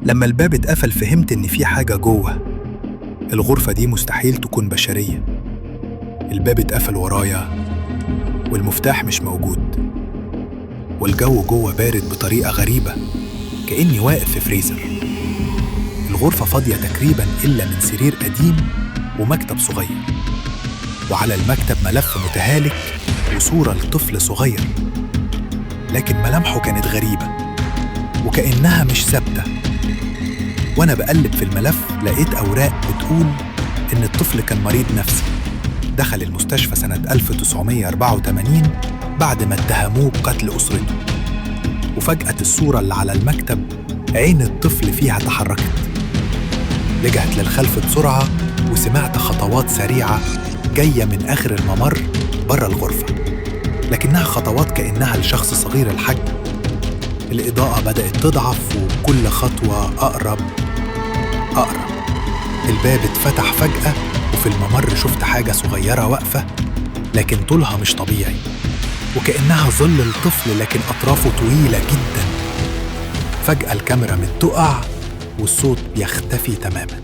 لما الباب اتقفل فهمت إن في حاجة جوه. الغرفة دي مستحيل تكون بشرية. الباب اتقفل ورايا والمفتاح مش موجود، والجو جوه بارد بطريقة غريبة، كأني واقف في فريزر. الغرفة فاضية تقريباً إلا من سرير قديم ومكتب صغير، وعلى المكتب ملف متهالك وصورة لطفل صغير، لكن ملامحه كانت غريبة وكأنها مش ثابتة. وأنا بقلب في الملف لقيت أوراق بتقول إن الطفل كان مريض نفسي، دخل المستشفى سنة 1984 بعد ما اتهموه بقتل أسرته. وفجأة الصورة اللي على المكتب عين الطفل فيها تحركت. رجعت للخلف بسرعة وسمعت خطوات سريعة جاية من آخر الممر برا الغرفة، لكنها خطوات كأنها لشخص صغير الحجم. الإضاءة بدأت تضعف وكل خطوة أقرب. الباب اتفتح فجأة وفي الممر شفت حاجة صغيرة واقفة، لكن طولها مش طبيعي، وكأنها ظل الطفل لكن أطرافه طويلة جدا. فجأة الكاميرا بتقع والصوت بيختفي تماما.